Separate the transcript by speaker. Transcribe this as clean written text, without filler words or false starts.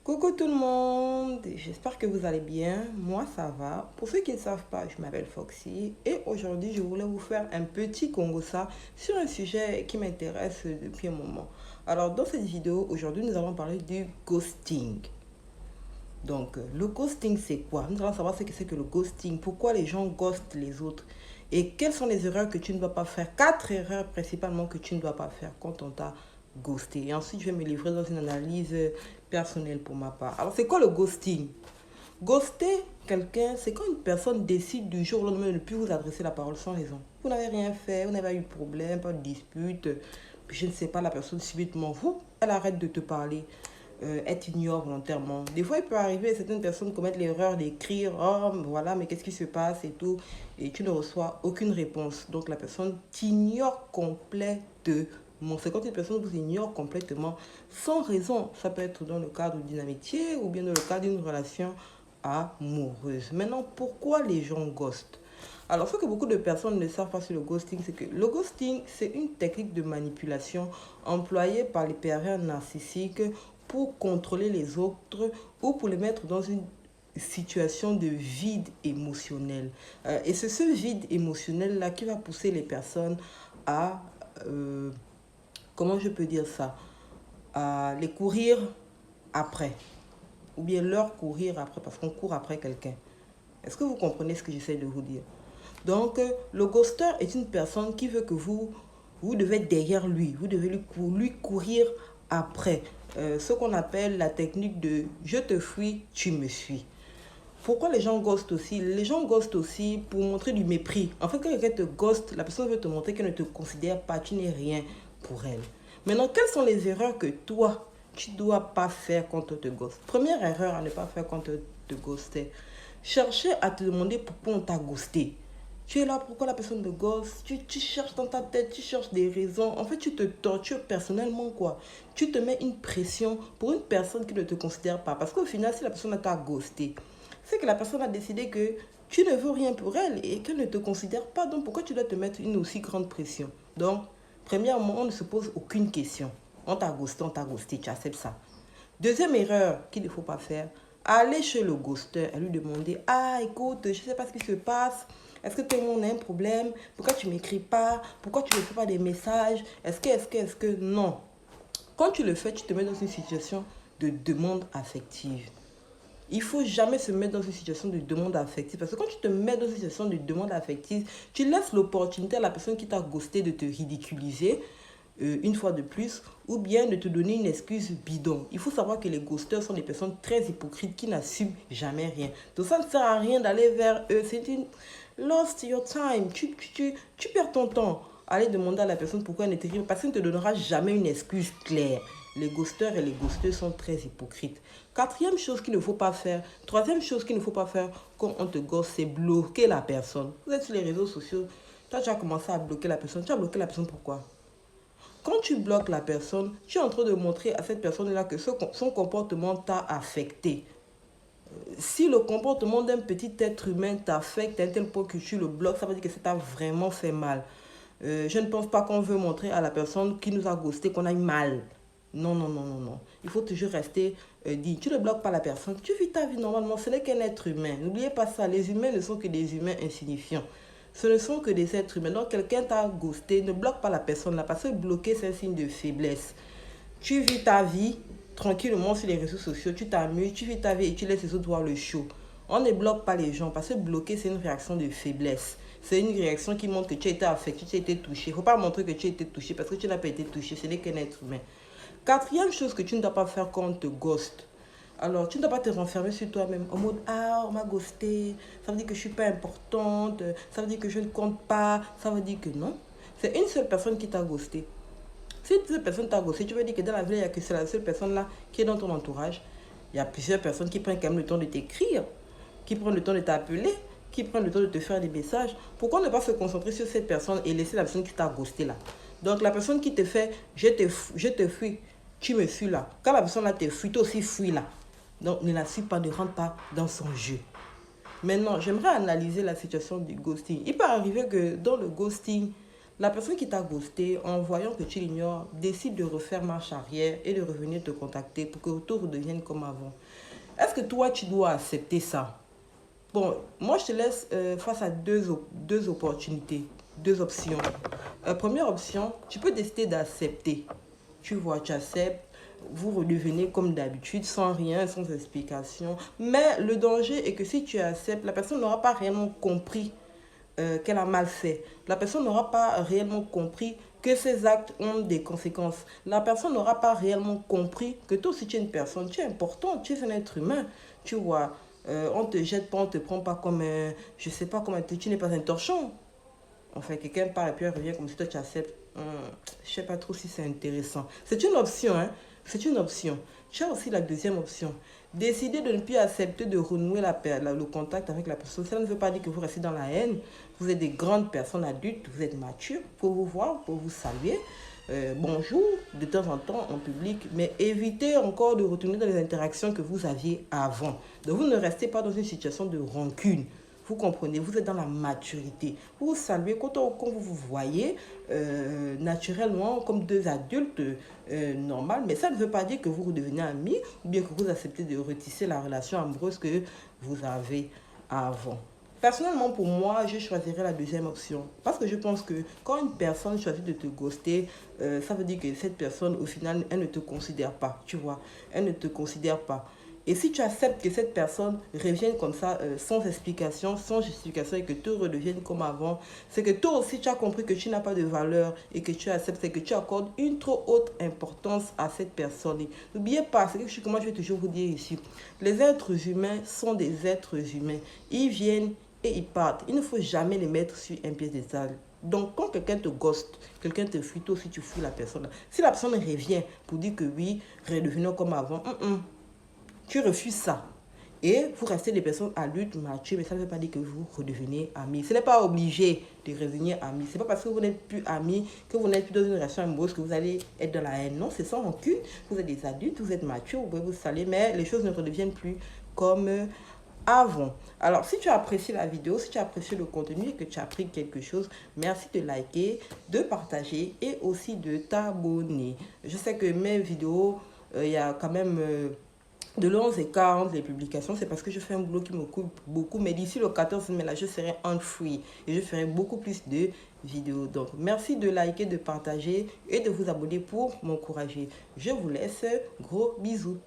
Speaker 1: Coucou tout le monde, j'espère que vous allez bien, moi ça va. Pour ceux qui ne savent pas, je m'appelle Foxy et aujourd'hui je voulais vous faire un petit Congossa sur un sujet qui m'intéresse depuis un moment. Alors dans cette vidéo, aujourd'hui nous allons parler du ghosting. Donc le ghosting c'est quoi? Nous allons savoir ce que c'est que le ghosting, pourquoi les gens ghostent les autres et quelles sont les erreurs que tu ne dois pas faire. 4 erreurs principalement que tu ne dois pas faire quand on t'a ghosté. Et ensuite, je vais me livrer dans une analyse personnelle pour ma part. Alors, c'est quoi le ghosting? Ghoster quelqu'un, c'est quand une personne décide du jour au lendemain de ne plus vous adresser la parole sans raison. Vous n'avez rien fait, vous n'avez pas eu de problème, pas de dispute, puis je ne sais pas, la personne subitement, elle arrête de te parler. Elle t'ignore volontairement. Des fois, il peut arriver, certaines personnes commettent l'erreur d'écrire, oh voilà, mais qu'est-ce qui se passe et tout, et tu ne reçois aucune réponse. Donc la personne t'ignore complètement. C'est quand une personne vous ignore complètement, sans raison. Ça peut être dans le cadre d'une amitié ou bien dans le cadre d'une relation amoureuse. Maintenant, pourquoi les gens ghostent? Alors, ce que beaucoup de personnes ne savent pas sur le ghosting, c'est que le ghosting, c'est une technique de manipulation employée par les pervers narcissiques pour contrôler les autres ou pour les mettre dans une situation de vide émotionnel. Et c'est ce vide émotionnel-là qui va pousser les personnes à, comment je peux dire ça, à les courir après, ou bien leur courir après, parce qu'on court après quelqu'un. Est-ce que vous comprenez ce que j'essaie de vous dire? Donc, le ghoster est une personne qui veut que vous devez être derrière lui, vous devez lui courir après. Ce qu'on appelle la technique de je te fuis, tu me suis. Pourquoi les gens ghostent aussi? Les gens ghostent aussi pour montrer du mépris. En fait, quand quelqu'un te ghoste, la personne veut te montrer qu'elle ne te considère pas, tu n'es rien pour elle. Maintenant, quelles sont les erreurs que toi, tu ne dois pas faire quand on te ghoste? Première erreur à ne pas faire quand on te ghostait. Chercher à te demander pourquoi on t'a ghosté. Tu es là, pourquoi la personne te ghost? Tu cherches dans ta tête, tu cherches des raisons. En fait, tu te tortures personnellement, quoi. Tu te mets une pression pour une personne qui ne te considère pas. Parce qu'au final, si la personne t'a ghosté, c'est que la personne a décidé que tu ne veux rien pour elle et qu'elle ne te considère pas. Donc, pourquoi tu dois te mettre une aussi grande pression? Donc, premièrement, on ne se pose aucune question. On t'a ghosté, tu acceptes ça. Deuxième erreur qu'il ne faut pas faire, aller chez le ghoster et lui demander, ah écoute, je ne sais pas ce qui se passe, est-ce que tout le monde a un problème, pourquoi tu ne m'écris pas, pourquoi tu ne fais pas des messages, est-ce que, non. Quand tu le fais, tu te mets dans une situation de demande affective. Il ne faut jamais se mettre dans une situation de demande affective. Parce que quand tu te mets dans une situation de demande affective, tu laisses l'opportunité à la personne qui t'a ghosté de te ridiculiser une fois de plus, ou bien de te donner une excuse bidon. Il faut savoir que les ghosters sont des personnes très hypocrites qui n'assument jamais rien. Donc ça ne sert à rien d'aller vers eux. C'est une lost your time. Tu perds ton temps. Allez demander à la personne pourquoi elle ne t'écrit pas, parce qu'elle ne te donnera jamais une excuse claire. Les ghosters et les ghosteuses sont très hypocrites. Quatrième chose qu'il ne faut pas faire, troisième chose qu'il ne faut pas faire quand on te ghost, c'est bloquer la personne. Vous êtes sur les réseaux sociaux, toi tu as commencé à bloquer la personne. Tu as bloqué la personne pourquoi? Quand tu bloques la personne, tu es en train de montrer à cette personne-là que son comportement t'a affecté. Si le comportement d'un petit être humain t'affecte à un tel point que tu le bloques, ça veut dire que ça t'a vraiment fait mal. Je ne pense pas qu'on veut montrer à la personne qui nous a ghosté qu'on a eu mal. Non, non, non, non, non. Il faut toujours rester dit. Tu ne bloques pas la personne. Tu vis ta vie normalement. Ce n'est qu'un être humain. N'oubliez pas ça. Les humains ne sont que des humains insignifiants. Ce ne sont que des êtres humains. Donc, quelqu'un t'a ghosté. Ne bloque pas la personne là. Parce que bloquer, c'est un signe de faiblesse. Tu vis ta vie tranquillement sur les réseaux sociaux. Tu t'amuses. Tu vis ta vie et tu laisses les autres voir le show. On ne bloque pas les gens. Parce que bloquer, c'est une réaction de faiblesse. C'est une réaction qui montre que tu as été affecté, tu as été touché. Il ne faut pas montrer que tu as été touché parce que tu n'as pas été touché. Ce n'est qu'un être humain. Quatrième chose que tu ne dois pas faire quand on te ghost. Alors, tu ne dois pas te renfermer sur toi-même en mode ah, on m'a ghosté, ça veut dire que je ne suis pas importante, ça veut dire que je ne compte pas, ça veut dire que non. C'est une seule personne qui t'a ghosté. Si cette personne t'a ghosté, tu veux dire que dans la vie, il n'y a que c'est la seule personne là qui est dans ton entourage. Il y a plusieurs personnes qui prennent quand même le temps de t'écrire, qui prennent le temps de t'appeler, qui prennent le temps de te faire des messages. Pourquoi ne pas se concentrer sur cette personne et laisser la personne qui t'a ghosté là? Donc la personne qui te fait je te fuis, tu me fuis là. Quand la personne là te fuit, toi aussi fuis là. Donc ne la suis pas, ne rentre pas dans son jeu. Maintenant, j'aimerais analyser la situation du ghosting. Il peut arriver que dans le ghosting, La personne qui t'a ghosté, en voyant que tu l'ignores, décide de refaire marche arrière et de revenir te contacter pour que tout redevienne comme avant. Est-ce que toi, tu dois accepter ça? Bon, moi, je te laisse face à deux opportunités, deux options. Première option, tu peux décider d'accepter. Tu vois, tu acceptes, vous redevenez comme d'habitude, sans rien, sans explication. Mais le danger est que si tu acceptes, la personne n'aura pas réellement compris qu'elle a mal fait. La personne n'aura pas réellement compris que ses actes ont des conséquences. La personne n'aura pas réellement compris que toi aussi tu es une personne, tu es important, tu es un être humain. Tu vois, on te jette pas, on te prend pas comme un, je sais pas comment, tu n'es pas un torchon. Enfin, quelqu'un part et puis elle revient comme si toi tu acceptes. Je sais pas trop si c'est intéressant. C'est une option, hein. C'est une option. Tu as aussi la deuxième option. Décider de ne plus accepter de renouer le contact avec la personne. Ça ne veut pas dire que vous restez dans la haine. Vous êtes des grandes personnes adultes, vous êtes matures pour vous voir, pour vous saluer. Bonjour de temps en temps en public, mais évitez encore de retourner dans les interactions que vous aviez avant. Donc vous ne restez pas dans une situation de rancune. Vous comprenez, vous êtes dans la maturité. Vous vous saluez quand vous vous voyez naturellement comme deux adultes normaux. Mais ça ne veut pas dire que vous redevenez amis ou bien que vous acceptez de retisser la relation amoureuse que vous avez avant. Personnellement, pour moi, je choisirais la deuxième option. Parce que je pense que quand une personne choisit de te ghoster, ça veut dire que cette personne, au final, elle ne te considère pas. Tu vois, elle ne te considère pas. Et si tu acceptes que cette personne revienne comme ça, sans explication, sans justification, et que tout redevienne comme avant, c'est que toi aussi tu as compris que tu n'as pas de valeur et que tu acceptes, c'est que tu accordes une trop haute importance à cette personne. N'oubliez pas, c'est quelque chose que moi je vais toujours vous dire ici, les êtres humains sont des êtres humains. Ils viennent et ils partent. Il ne faut jamais les mettre sur un pied d'étal. Donc, quand quelqu'un te ghoste, quelqu'un te fuit, toi aussi tu fuis la personne. Si la personne revient pour dire que oui, redevenons comme avant, tu refuses ça. Et vous restez des personnes adultes, matures, mais ça ne veut pas dire que vous redevenez amis. Ce n'est pas obligé de revenir amis. Ce n'est pas parce que vous n'êtes plus amis, que vous n'êtes plus dans une relation amoureuse, que vous allez être dans la haine. Non, c'est sans rancune. Vous êtes des adultes, vous êtes matures, vous pouvez vous saluer, mais les choses ne redeviennent plus comme avant. Alors, si tu as apprécié la vidéo, si tu as apprécié le contenu et que tu as appris quelque chose, merci de liker, de partager et aussi de t'abonner. Je sais que mes vidéos, il y a quand même de 11 et 40 les publications, c'est parce que je fais un boulot qui m'occupe beaucoup. Mais d'ici le 14 mai, là, je serai on free et je ferai beaucoup plus de vidéos. Donc, merci de liker, de partager et de vous abonner pour m'encourager. Je vous laisse. Gros bisous.